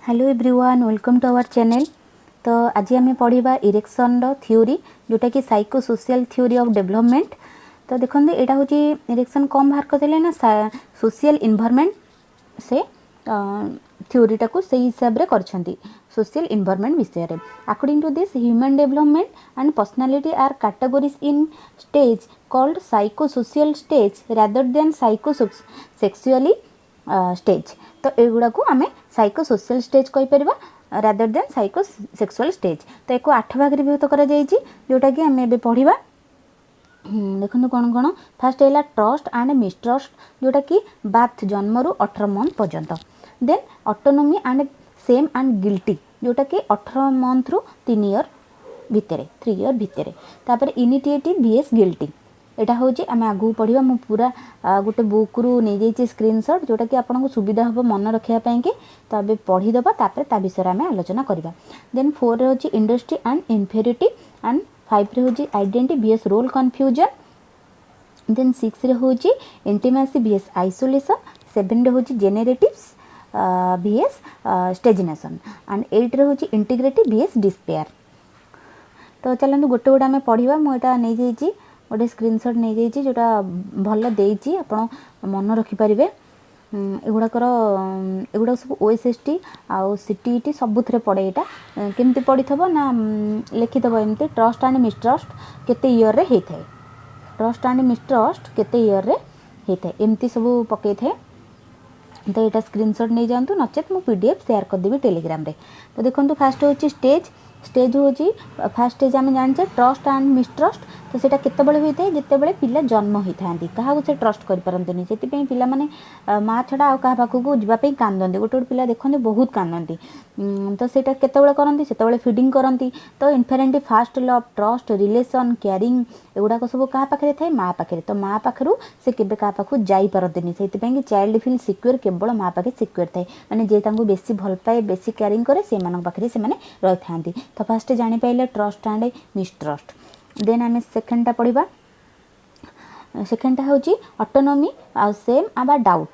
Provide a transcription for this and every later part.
Hello everyone, welcome to our channel. तो आज आम पढ़ा इरेक्शन थ्योरी जोटा कि psycho social theory of development. तो देखो यहाँ हूँ इरेक्शन कम बाहर करते ना सोशल इन्वायरमेंट से थ्योरीटा को सही हिसाब से कर सोशल इन्वायरमेंट विषय रे। According to this human development and personality are categories in stage called psycho social stage rather than psycho sexually stage. तो एगुड़ा को आम साइको सोशल स्टेज कहीपर rather than psycho sexual stage. तो एक 8 भाग विभक्त कर जोटा कि आम ए पढ़ा। देखो कौन कौन फास्ट है ट्रस्ट एंड मिसट्रस्ट जोटा कि बाथ जन्म रु 18 मंथ पर्यंत। Then autonomy and shame and guilty जोटा कि 18 मंथ रु 3 ईयर भितर 3 ईयर भितर। तापर इनिशिएटिव vs गिल्टी एटा हूँ आम आगू पढ़ा। मु पूरा गोटे बुक रू नहीं जाइए स्क्रीनशॉट जोटा कि आपको सुविधा हम मन रखापी। तो अभी पढ़ीदबा ता विषय आम आलोचना करवा। देन 4 हूँ इंडस्ट्री एंड इन्फेरिटी एंड 5 हूँ identity vs role confusion. Then 6 हूँ इंटिमेसी vs आइसोलेशन। 7 हूँ जेनेरेटिव्स vs स्टेजिनेशन एंड 8 हूँ इंटीग्रेटिव vs डिस्पेयर। तो चलते गोटे गोटे आम पढ़ा। मुझा नहीं जाइए गोटे स्क्रीनशॉट नहीं जाइए जोटा भल देती आप मन रखिपारे। एगुड़ाकर एगुड़ा सब ओएसएसटी आउ सीटीईटी सबुथ पड़े। यहाँ केमती पड़ी थो ना लिखिदेव एमती ट्रस्ट एंड मिसट्रस्ट केते ईयर रे होता है। ट्रस्ट एंड मिसट्रस्ट केते ईयर रे होता है एमती सब पकई थे। तो यहाँ स्क्रीनशॉट नहीं जातु नचेत मु पीडीएफ शेयर करदेवी टेलीग्राम रे। तो देखो फास्ट हूँ स्टेज। स्टेज हूँ फास्ट स्टेज आम जाने ट्रस्ट एंड मिसट्रस्ट। तो सेटा केतेबेले होता है जितेबेले पिला जन्म होता है क्या से ट्रस्ट करें से पिला माने माँ छड़ा आ क्या पाखक जावाई कांदती। गोटे गोटे पिला देखते बहुत कांदती। तो सेटा केतेबेले करती से फिडिंग करती। तो infant first love trust relation caring एगुड़ाक सब क्या पाखे थाए माँ पाखे। तो माँ पाखु से केबे क्या पाखु जापरती से चाइल्ड फिल सिक्योर केवल माँ पाखे सिक्योर थाए मैंने जे बेसी भल पाए बेसी केयरिंग करे से पाखे से रही था। तो फास्ट जापारे ट्रस्ट एंड मिसट्रस्ट। देन आम सेकेंडटा पढ़ा। सेकेंडटा हूँ ऑटोनोमी आ सेम आबा डाउट।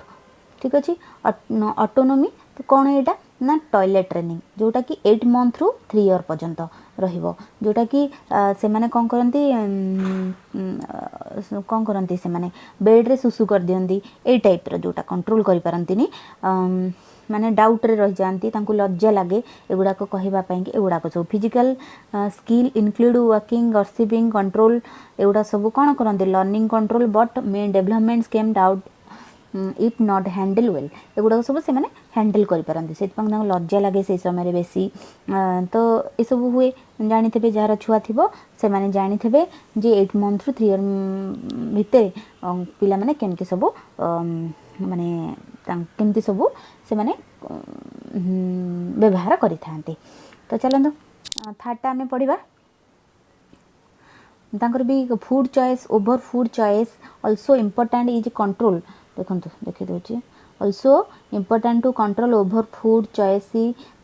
ठीक अच्छे ऑटोनोमी तो कौन है ना टॉयलेट ट्रेनिंग जोटा कि 8 मंथ रु 3 ईयर पर्यंत रहिबो। जोटा कि से माने कौन करती से माने बेड रे सुसु कर दियंती ए टाइप रो जोटा कंट्रोल करि पारंतीनी। माने डाउट रे रह जाती लज्जा लगे एगुड़ाक कहवाई कि एगुड़ाक सब physical skill include walking receiving control एगुड़ा सब कौन करती learning control but may development came doubt if not handle well एगुड़ा सब से मैंने हैंडल करें से लज्जा लगे से समय बेसी। तो ये सब हुए जानी जार छुआ थी से मैंने जानी जे 8 मंथ रु 3 ईयर भितर पिला माने केमती सब माने केमती सब से माने व्यवहार करि थांती। तो चलते थर्डटा आम पढ़ा। तांकर भी food choice over food choice also important is control. देखो देखी दूसरी also important to control over food choice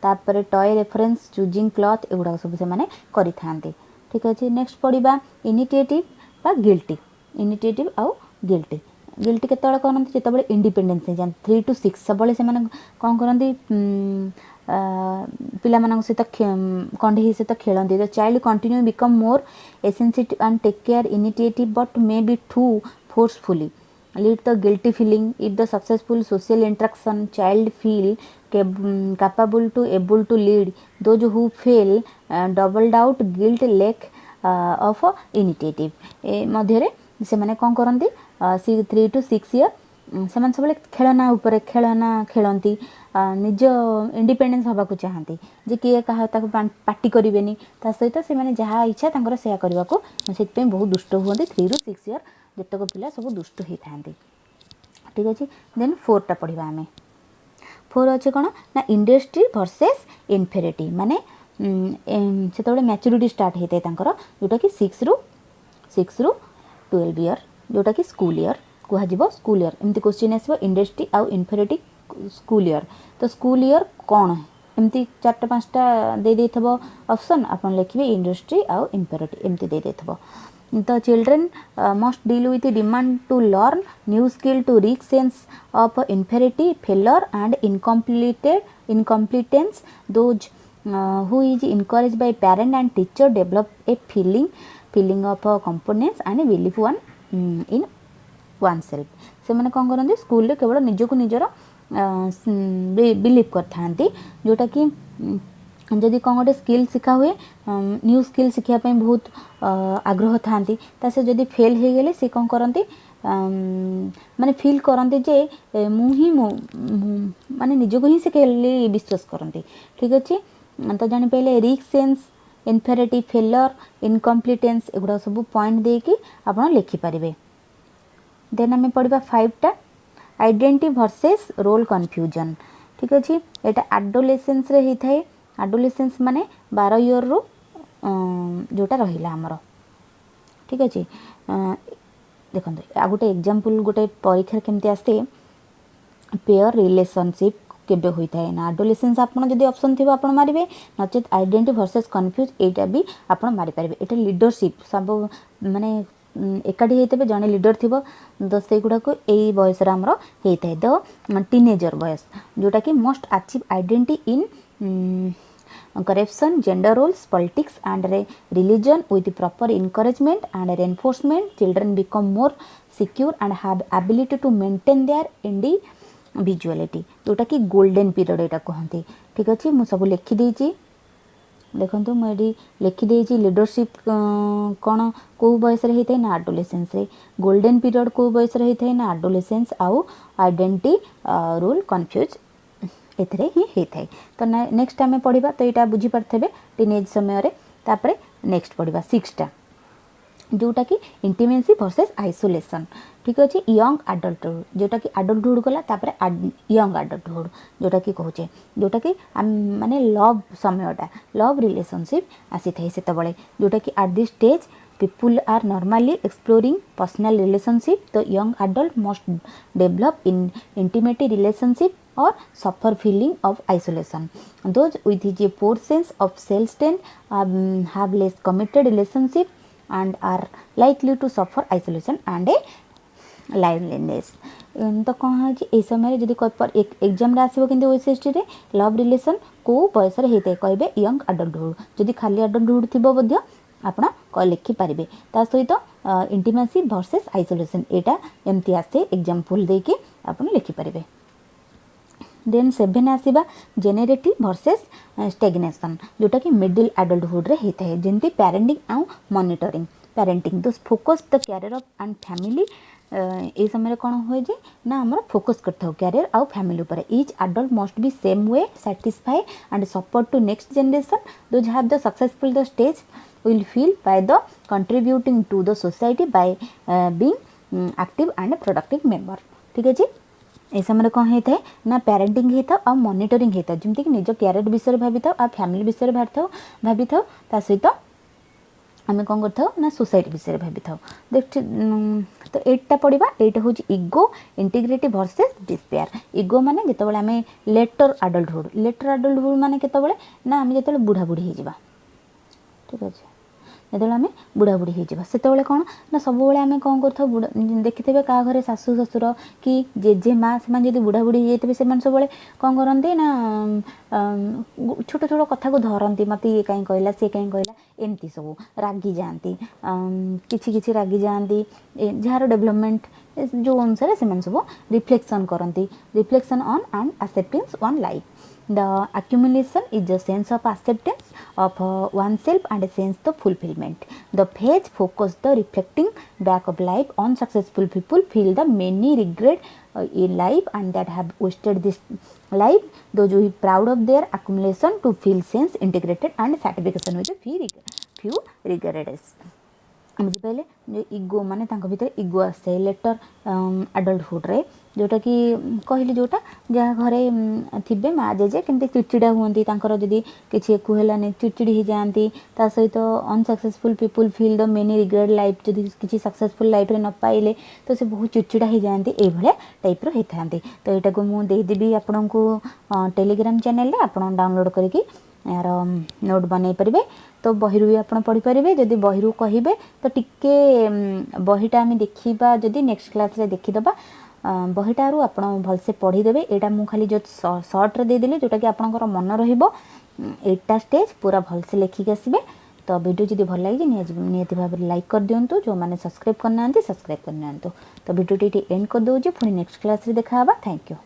तापर टॉय रेफरेंस चूजिंग क्लॉथ एगुड़ा सब से माने करि थांती। ठीक अच्छे नेक्स्ट पढ़ा इनिशिएटिव बा गिल्टी। इनिशिएटिव आउ गिल्टी गिल्टी केतबेले करती जितेबाला इंडिपेंडेंस हो जाती 3 to 6 सब से कौन करती पिला सहित कंढे सहित खेलती। The child continue become more sensitive and take care initiative but may be too forcefully lead the guilty feeling. If the successful social interaction child feel capable to able to lead those who fail double doubt guilt lack of initiative ए मध्य से माने कौन करती 3 to 6 year से सब खेलना उपर खेलना खेलती निज इंडिपेंडेंस हवा को चाहती जे किए कहा पार्टी करेनि सहित से मैंने जहाँ इच्छा से करने को से बहुत दुष्ट हुआ 3 to 6 ईयर जितक पिला सब दुष्ट होता है। ठीक अच्छे देन 4टा पढ़ा आम 4 अच्छे कौन ना इंडस्ट्री वर्सेस इन्फेरिटी माने से मैच्योरिटी स्टार्ट होता है जोटा कि 6 रु 12 ईयर जोटा कि स्कूल ईयर कह स्कूल ईयर एमती क्वेश्चन आसो इंडस्ट्री आउ इन्फेरिटी स्कूल ईयर। तो स्कूल ईयर कौन है एमती 4टा 5टा दे ऑप्शन आप लिखे इंडस्ट्री आउ इन्फेरिटी एमती दे। The children must deal with the demand to learn new skill to reach sense of inferiority, failure and incompetence. Those who is encouraged by parent and teacher develop a feeling of confidence and belief in oneself. से मैंने कौन करते school रे केवल निजक निजर believe करते जोटा कि जदि कौन गोटे स्किल शिखा हुए न्यू स्किल शिखापी बहुत आग्रह था से जदि फेल हो गले सी कौन करती माने फील करते जे मुही माने निजक ही से विश्वास करती ठीक अच्छे तो जानी पाइले रिस्क सेंस इनफेरिटी फेलर इनकम्प्लीटेंस एगुड़ा सब पॉइंट देकी आप लिखिपारे। देन आम पढ़ा 5टा आइडेंटिटी वर्सेस रोल कन्फ्यूजन ठीक अच्छे यहाँ एडोलेसेंस रे होता है एडोलेसेंस माने 12 इयर रु जोटा रहिला हमर ठीक अच्छे देखो आ गोटे एग्जांपल गोटे परीक्षा केमती आसे पेयर रिलेशनशिप केबे होता है ना एडोलेसेंस आपन जदि ऑप्शन थी आप मारे नचेत आइडेंटिटी वर्सेस कन्फ्यूज एटा भी आप मारी पारे। एटा लीडरशिप सब माने एकाठी होते जड़े लीडर थी तो से गुड़ाक यही बयस आमर होता है द टीनेजर बयस जोटा कि must achieve identity in corruption, gender roles, politics and religion with proper encouragement and reinforcement. Children become more secure and have ability to maintain their individuality जोटा कि गोल्डन पीरियड यहाँ कहते ठीक अच्छे मुझे सब लिखिदे देखो मुझे लिखिदे लीडरशिप कौन कौ बयस होता है ना एडोलेसेंस रे गोल्डन पीरियड कौ बयस होता है ना एडोलेसेंस आउ आइडेंटिटी रोल कन्फ्यूज एथरे ही होता है। तो नेक्स्ट आम पढ़ा तो यहाँ बुझीपारे टीनेज समय तापर नेक्स्ट पढ़ा 6टा जोटा कि इंटीमेसी वर्सेस आइसोलेशन ठीक अच्छे यंग आडल्टहुड जोटा कि आडल्टहुड गला तापर यंग आडल्टहुड जोटा कि कहूचे जोटा कि माने लव समयटा लव रिलेशनशिप आसी थाए सेतबळे जोटा कि at this stage people are normally exploring personal relationship. The young adult must develop in intimate relationship or suffer feeling of isolation. Those with a poor sense of self-esteem have less committed relationship and are likely to suffer isolation and a loneliness. तो कौन है ये समय जब exam आसो कि ओएसएसटी रे love relation को बयस होता है कहे यंग आडल्टहुड जदि खाली आडल्टहुड थी आपण लिखिपारे ता सहित इंटीमेसी वर्सेस आइसोलेशन एटा एमती आसे एग्जांपल देके आपण लिखिपारे। देन 7 आसीबा जेनेरेटिव वर्सेस स्टैग्नेशन जोटा कि मिडिल एडल्टहुड रे होता है जेंती पेरेंटिंग आउ मॉनिटरिंग पेरेंटिंग तो focus the career of and family ए समय कौन हुए जे ना आम फोकस करता कैरियर आउ फैमिली उपर each adult must be same way satisfy and support to next generation those have the successful the stage will feel by the contributing to the society by being active and productive member ठीक है जी। ए समय कौन होता है ना parenting होता और monitoring होता जमती कि निज कैरियर विषय भावी था और फैमिली विषय भावी था सहित आम कौन कर ना सोसाइटी विषय भावी था देख तो 8टा पढ़ा 8 हूँ इगो इंटीग्रिटी वर्सेस डिस्पेयर। इगो माने जिते आम लेटर आडल्टहुड माने केतबेले ना आम जो बुढ़ा बुढ़ी होगा ठीक अच्छे जो आम बुढ़ा बुढ़ी होते कौन ना सब आम कौन कर देखिथे क्या घरे शाशु ससुर कि जेजे माँ से बुढ़ा बुढ़ी होते से सब कौन करते ना छोट छोट कथा को धरती मत ये कहीं कहला सी कहीं कहला एमती सब रागी जाती किसी रागी जाती जार डेवलपमेंट जो अनुसार से सब रिफ्लेक्शन करती reflection on and acceptance on life. The accumulation is a sense of acceptance of oneself and a sense of fulfillment. The phase focus the reflecting back of life. Unsuccessful people feel the many regret in life and that have wasted this life. Those who are proud of their accumulation to feel sense integrated and satisfaction with few regrets. बुझिपारे इगो माने भीतर इगो आसे letter आडल्टहुड रे जोटा कि कहली जोटा जहाँ घरे थे माँ जेजे केमती चिड़चिड़ा हुई जदि किसी कहलानी चिड़चिड़ी हो जाती सहित unsuccessful people feel the many regret life जदि किसी सक्सेसफुल लाइफ रे न पाइले तो से बहुत चिड़चिड़ा हो जाती ये टाइप होता तो यहाँ को मुझे देदेवी आपण को टेलीग्राम चैनल आप डाउनलोड करके यार नोट बनई पारे तो बही भी आप पढ़ी पारे जदि बही कहे तो टिके बहीटा आम देखा जदि नेक्स्ट क्लास रे देखीदबा बहीटारू आप भलसे पढ़ीदेवे यहाँ मुझे खाली जो सर्ट्रे देदेली जोटा कि आपंकर मन रटा स्टेज पूरा भलसे लेखिक आसबे। तो वीडियो जब भल लगे निहती भाव में लाइक कर दिंतु जो मैंने सब्सक्राइब करना सब्सक्राइब करना। तो वीडियो एंड कर दूँ पुणी नेक्स्ट क्लास रे देखा थैंक यू।